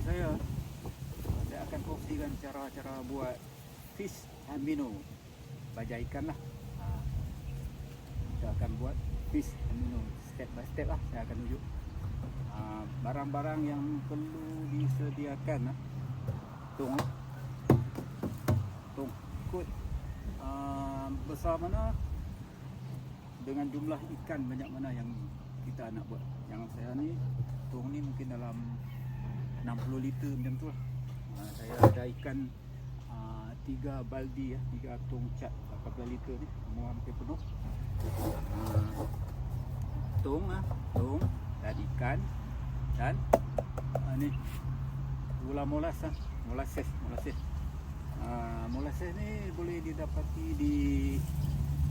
saya akan kongsikan cara-cara buat fish amino, baja ikan lah. Kita akan buat fish amino step by step lah. Saya akan tunjuk barang-barang yang perlu disediakan. Tong kod besar mana dengan jumlah ikan banyak mana yang kita nak buat. Yang saya ni tong ni mungkin dalam 60 liter macam tu lah. Saya ada ikan 3 baldi, 3 tong cat 14 liter ni, semua hampir penuh. Tong dan ikan dan ni gula molasses. Molasses ni boleh didapati di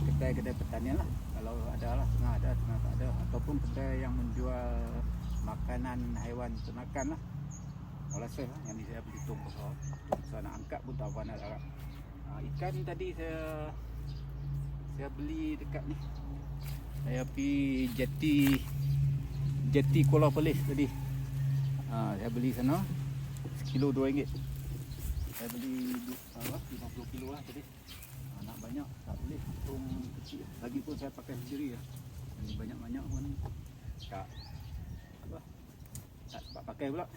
kedai-kedai pertanian lah. Kalau ada lah, setengah ada, setengah tak ada. Ataupun kedai yang menjual makanan haiwan ternakan lah. Molasses lah, yang ni saya beli tong besar. Saya nak angkat pun tak apa nak agak. Ikan tadi saya beli dekat ni. Saya pergi jeti Kuala Perlis tadi. Saya beli sana sekilo RM2. Saya beli 50 kilo lah tadi. Nak banyak tak boleh, tong kecil. Lagipun saya pakai sendiri lah. Jadi banyak-banyak pun tak sempat pakai pula.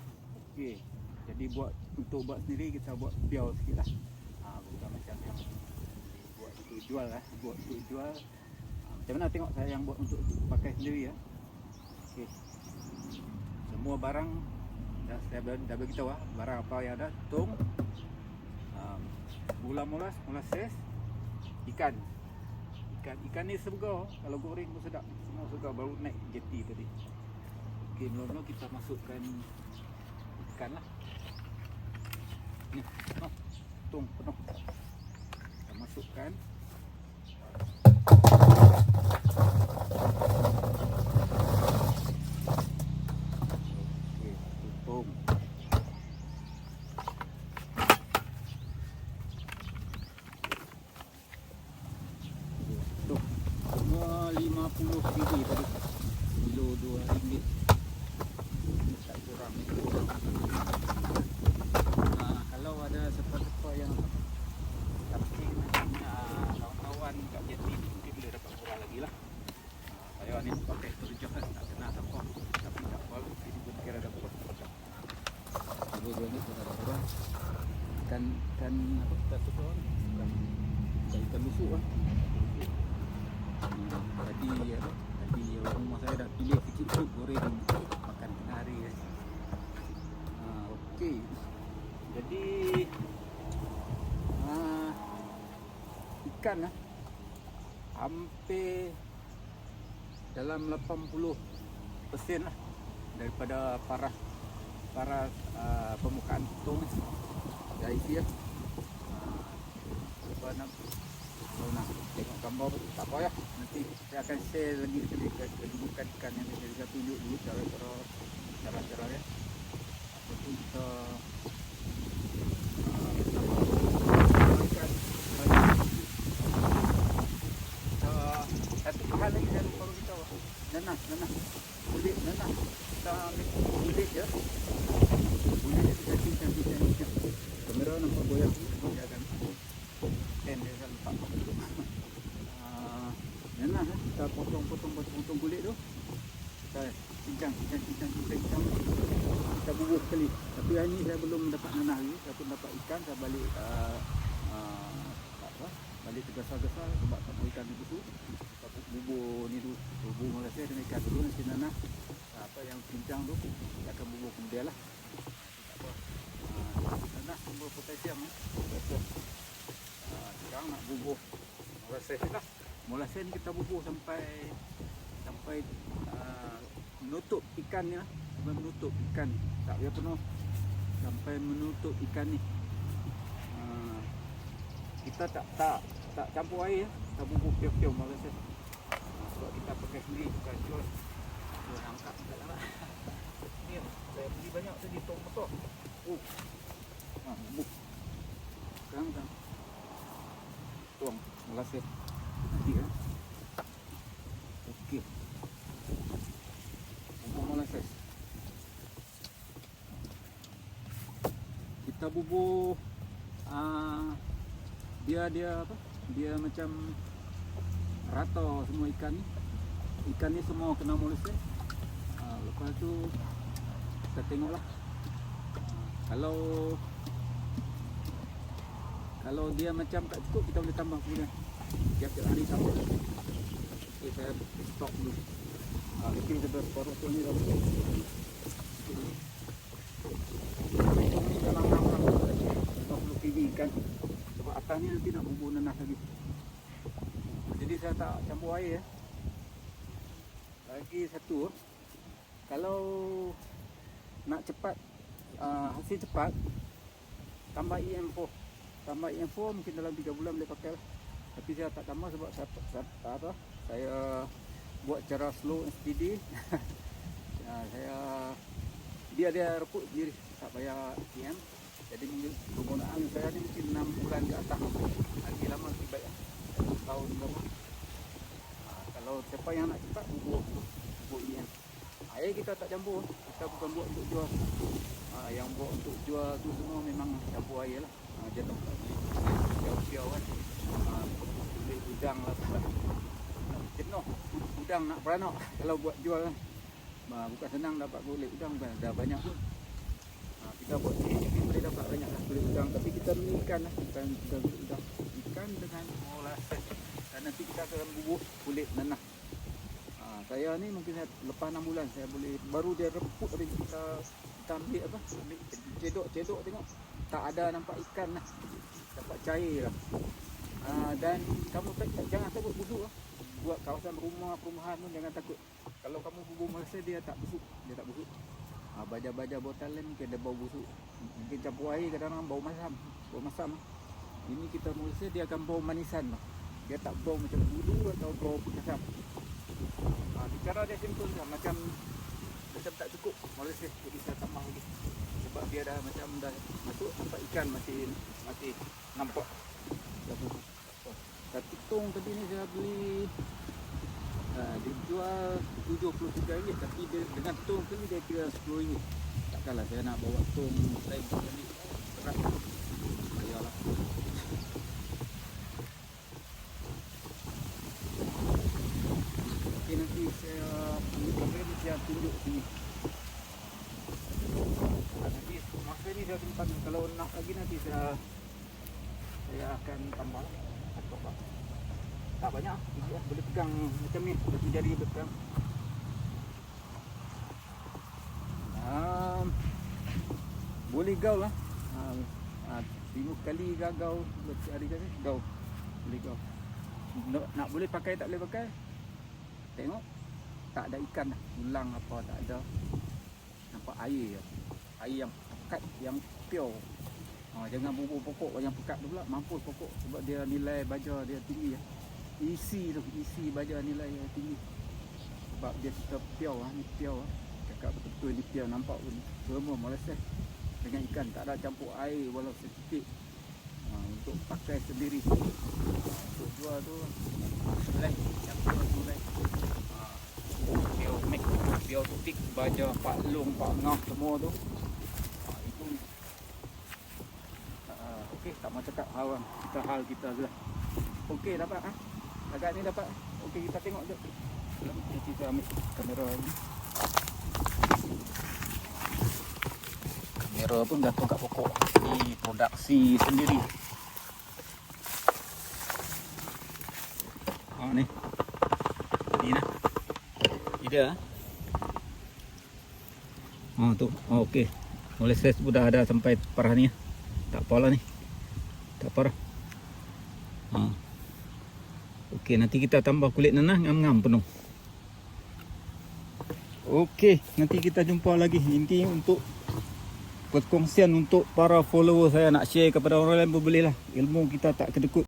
Okey. Jadi untuk buat sendiri kita buat biar sikit lah. Bukan macam yang buat untuk jual lah. Buat untuk jual. Macam mana tengok saya yang buat untuk pakai sendiri lah. Okey. Semua barang saya dah beritahu lah. Barang apa yang ada. Tong, gula molasses, ikan ni segar. Kalau goreng pun sedap. Semua segar, baru naik jeti tadi. Okey, mula-mula kita masukkan ikan lah. Ni, tong penuh. Kita masukkan. Okey, tutup. Semua RM50 tadi. Kilo RM2. Tak kurang ni. Kalau ada siapa-siapa yang camping kawan-kawan kat jeti mungkin boleh dapat murah lagi lah. Saya ni pakai terjah kan, tak kena siapa. Tapi tak apa, ini pun kira dapat. Dua-dua ni pun ada kurang. Ikan apa kita suka ni? Ikan busuk lah. Tadi orang rumah saya dah pilih sikit tu goreng makan tengah hari. Okey. Jadi ikan hampir dalam 80% lah daripada paras permukaan tong ni. Dah isi lah. Kalau nak tengok gambar tak apa ya. Nanti saya akan share lagi sekali kedudukan ikan yang saya tunjuk dulu cara-cara dia. Ataupun kita satu hal lagi saya lupa beritahu. Nanah. Kulit nanah. Kita ambil kulit je. Kulit dia cantik. Kamera nampak goyang. Dia akan dia akan letak. Nanah kita potong kulit tu. Kita cincang. Kita bubuh sekali. Tapi hari ni saya belum dapat nanah lagi. Saya pun dapat ikan. Saya balik balik tergesa-gesa sebab tak mau ikan itu. Kita bubuh ni dulu. Bubuh molasses dengan ikan dulu. Nanti nanah apa yang cincang tu kita akan bubuh kemudian lah. Tak apa. Nanah sumber potasium. Sekarang nak bubuh molasses ni lah. Molasses ni kita bubuh sampai menutup ikan ni lah. Sampai menutup ikan. Tak biar penuh. Sampai menutup ikan ni. Kita tak campur air. Kita bubuh piau-piau molasses. Sebab kita pakai sendiri bukan jual. Jual angkat tak lah. Ni saya beli banyak tadi tong besar. Bubuh. Sekarang tuang molasses. Nanti kan. Okey. Bubuh molasses. kita bubuh dia apa? Dia macam rata semua ikan ni. Ikan ni semua kena molested. Lepas tu kita tengoklah. Kalau dia macam tak cukup, kita boleh tambah kemudian. Tiap-tiap hari tambah. Okay, saya stop dulu. Mungkin kita separuh tu ni dah boleh. Ini dalam 50 kg ikan. Sebab atas ni nanti nak bubur nanas lagi. Jadi saya tak campur air ya. Lagi satu, kalau nak cepat hasil cepat, tambah EM4. Tambah EM4 mungkin dalam 3 bulan boleh pakai lah. Tapi saya tak tambah sebab saya buat cara slow and steady. Dia reput sendiri, tak payah EM. Jadi penggunaan saya ni mungkin 6 bulan ke atas. Lagi lama lebih baik lah. 1 tahun berapa. Kalau siapa yang nak cepat, bubur EM. Air kita tak campur, kita bukan buat untuk jual. Yang buat untuk jual tu semua memang campur air lah. Dia tak boleh piau-piau kan. Boleh udang lah. Jenuh udang nak beranak kalau buat jual kan. Bukan senang dapat kulit udang kan. Dah banyak pun. Kita buat ni boleh dapat banyak lah kulit udang. Tapi kita beli ikan lah. Bukan kita beli udang. Ikan dengan olahan. Dan nanti kita akan bubuh kulit nanas. Saya ni mungkin lepas 6 bulan saya boleh, baru dia reput tadi kita ambil apa, ambil cedok tengok tak ada nampak ikan lah, dapat cair lah. Dan kamu jangan takut busuk lah. Buat kawasan perumahan pun jangan takut. Kalau kamu bubur Malaysia dia tak busuk, baja-baja botol lain mungkin ada bau busuk, mungkin campur air kadang-kadang bau masam. Ini kita Malaysia dia akan bau manisan lah. Dia tak bau macam bulu atau bau masam. Cara dia simple lah, macam tak cukup Malaysia, jadi saya tambah lagi sebab dia dah macam dah masuk, nampak ikan masih nampak. Satu tong tadi ni saya beli dia jual RM73, tapi dia dengan tong tu ni dia kira RM10. Takkanlah saya nak bawa tong lain ni berat, bayarlah. Nanti saya tunjuk sini. Nanti masa ni saya simpan, kalau nak lagi nanti saya akan tambah. Tak banyak, boleh pegang macam ni, boleh jari pegang. Boleh gaul lah. 5 kali gaul hari kan gaul. Boleh gaul. Nak boleh pakai tak boleh pakai. Tengok, tak ada ikan dah, ulang apa tak ada. Nampak air yang pekat, yang pure. Jangan bubur pokok yang pekat tu pula, mampus pokok sebab dia nilai baja dia tinggi. Isi baja nilai tinggi. Sebab dia pure ni pure. Cakap betul ni pure, nampak pun semua Malaysia dengan ikan, tak ada campur air walau sedikit. Untuk pakai sendiri, untuk jual tu lain, yang pure lain. Biotik, baja, pak long, pak ngah semua tu. Itu okey, tak mau cakap hal kita je lah. Okey, dapat agak ni dapat. Okey, kita tengok jap. Kita ambil kamera ni. Kamera pun jatuh kat pokok. Ni produksi sendiri. Ni. Ni nah. Ida. Tu. Okey. Oleh saya sudah ada sampai parah ni. Tak apalah ni. Tak parah. Okey, nanti kita tambah kulit nanas ngam-ngam penuh. Okey, nanti kita jumpa lagi. Ini untuk perkongsian untuk para follower saya, nak share kepada orang lain, boleh lah. Ilmu kita tak kedekut.